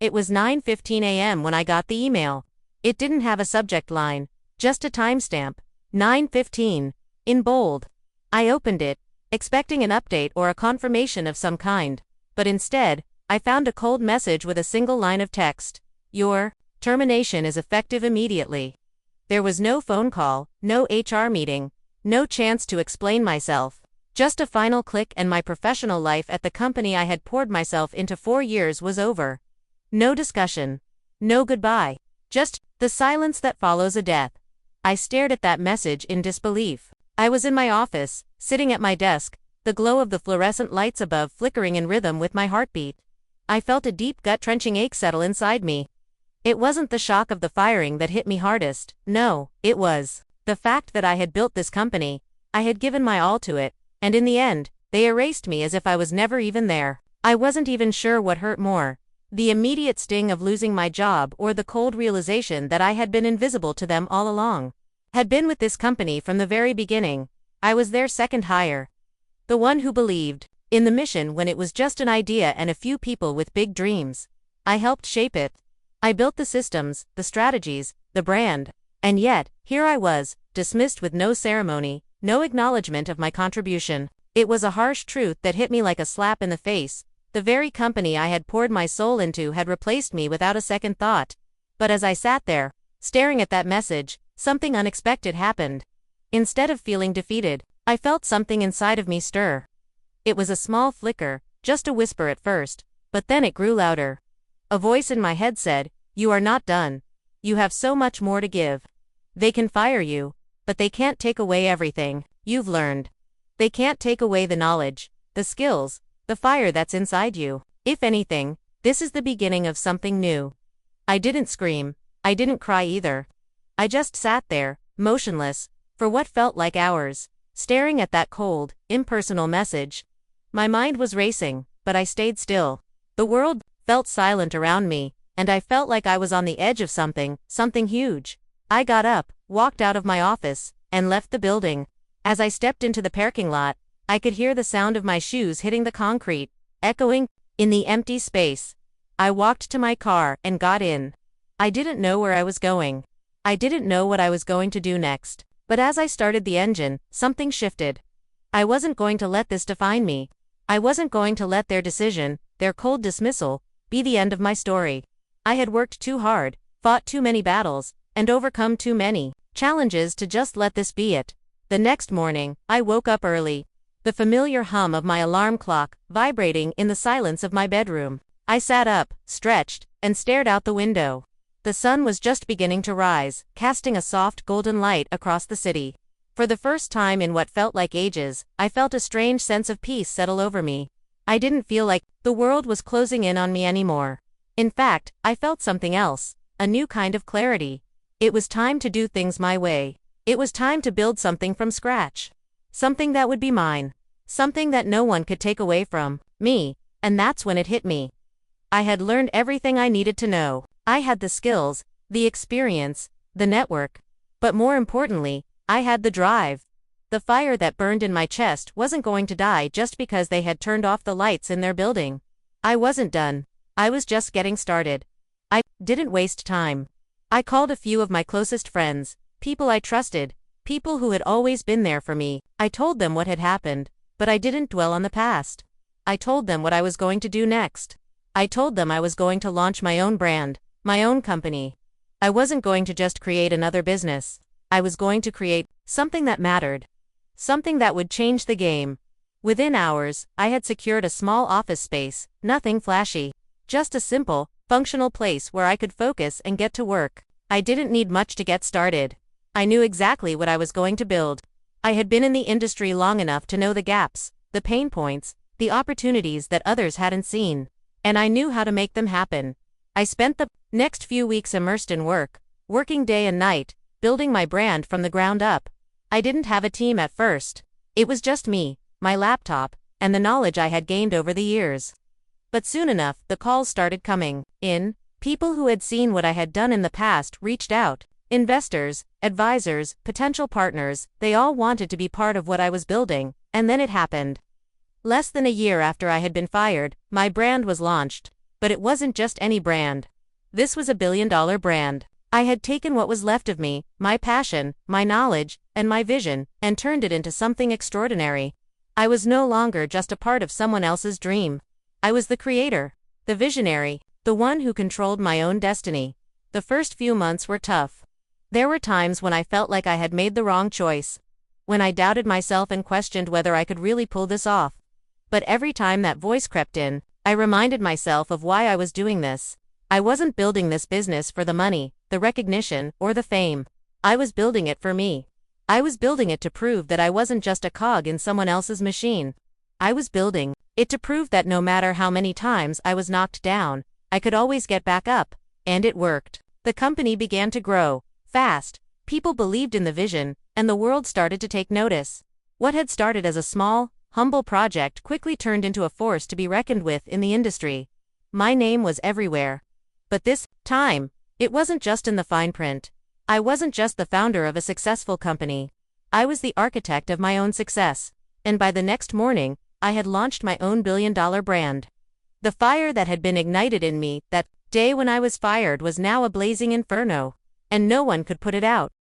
It was 9:15 a.m. when I got the email. It didn't have a subject line, just a timestamp, 9:15, in bold. I opened it, expecting an update or a confirmation of some kind, but instead, I found a cold message with a single line of text. Your termination is effective immediately. There was no phone call, no HR meeting, no chance to explain myself. Just a final click and my professional life at the company I had poured myself into 4 years was over. No discussion. No goodbye. Just the silence that follows a death. I stared at that message in disbelief. I was in my office, sitting at my desk, the glow of the fluorescent lights above flickering in rhythm with my heartbeat. I felt a deep gut-wrenching ache settle inside me. It wasn't the shock of the firing that hit me hardest. No, it was the fact that I had built this company. I had given my all to it. And in the end, they erased me as if I was never even there. I wasn't even sure what hurt more, the immediate sting of losing my job or the cold realization that I had been invisible to them all along. Had been with this company from the very beginning. I was their second hire. The one who believed in the mission when it was just an idea and a few people with big dreams. I helped shape it. I built the systems, the strategies, the brand. And yet, here I was, dismissed with no ceremony, no acknowledgement of my contribution. It was a harsh truth that hit me like a slap in the face. The very company I had poured my soul into had replaced me without a second thought. But as I sat there, staring at that message, something unexpected happened. Instead of feeling defeated, I felt something inside of me stir. It was a small flicker, just a whisper at first, but then it grew louder. A voice in my head said, "You are not done. You have so much more to give. They can fire you, but they can't take away everything you've learned. They can't take away the knowledge, the skills, the fire that's inside you. If anything, this is the beginning of something new." I didn't scream. I didn't cry either. I just sat there, motionless, for what felt like hours, staring at that cold, impersonal message. My mind was racing, but I stayed still. The world felt silent around me, and I felt like I was on the edge of something huge. I got up, walked out of my office, and left the building. As I stepped into the parking lot, I could hear the sound of my shoes hitting the concrete, echoing in the empty space. I walked to my car and got in. I didn't know where I was going. I didn't know what I was going to do next. But as I started the engine, something shifted. I wasn't going to let this define me. I wasn't going to let their decision, their cold dismissal, be the end of my story. I had worked too hard, fought too many battles, and overcome too many challenges to just let this be it. The next morning, I woke up early. The familiar hum of my alarm clock vibrating in the silence of my bedroom. I sat up, stretched, and stared out the window. The sun was just beginning to rise, casting a soft golden light across the city. For the first time in what felt like ages, I felt a strange sense of peace settle over me. I didn't feel like the world was closing in on me anymore. In fact, I felt something else, a new kind of clarity. It was time to do things my way. It was time to build something from scratch. Something that would be mine. Something that no one could take away from me. And that's when it hit me. I had learned everything I needed to know. I had the skills, the experience, the network. But more importantly, I had the drive. The fire that burned in my chest wasn't going to die just because they had turned off the lights in their building. I wasn't done. I was just getting started. I didn't waste time. I called a few of my closest friends, people I trusted, people who had always been there for me. I told them what had happened, but I didn't dwell on the past. I told them what I was going to do next. I told them I was going to launch my own brand, my own company. I wasn't going to just create another business. I was going to create something that mattered. Something that would change the game. Within hours, I had secured a small office space, nothing flashy. Just a simple, functional place where I could focus and get to work. I didn't need much to get started. I knew exactly what I was going to build. I had been in the industry long enough to know the gaps, the pain points, the opportunities that others hadn't seen. And I knew how to make them happen. I spent the next few weeks immersed in work, working day and night, building my brand from the ground up. I didn't have a team at first. It was just me, my laptop, and the knowledge I had gained over the years. But soon enough, the calls started coming in. People who had seen what I had done in the past reached out. Investors, advisors, potential partners, they all wanted to be part of what I was building, and then it happened. Less than a year after I had been fired, my brand was launched. But it wasn't just any brand. This was a billion-dollar brand. I had taken what was left of me, my passion, my knowledge, and my vision, and turned it into something extraordinary. I was no longer just a part of someone else's dream. I was the creator, the visionary, the one who controlled my own destiny. The first few months were tough. There were times when I felt like I had made the wrong choice, when I doubted myself and questioned whether I could really pull this off. But every time that voice crept in, I reminded myself of why I was doing this. I wasn't building this business for the money, the recognition, or the fame. I was building it for me. I was building it to prove that I wasn't just a cog in someone else's machine. I was building it to prove that no matter how many times I was knocked down, I could always get back up. And it worked. The company began to grow fast. People believed in the vision, and the world started to take notice. What had started as a small, humble project quickly turned into a force to be reckoned with in the industry. My name was everywhere. But this time, it wasn't just in the fine print. I wasn't just the founder of a successful company. I was the architect of my own success. And by the next morning, I had launched my own billion-dollar brand. The fire that had been ignited in me that day when I was fired was now a blazing inferno, and no one could put it out.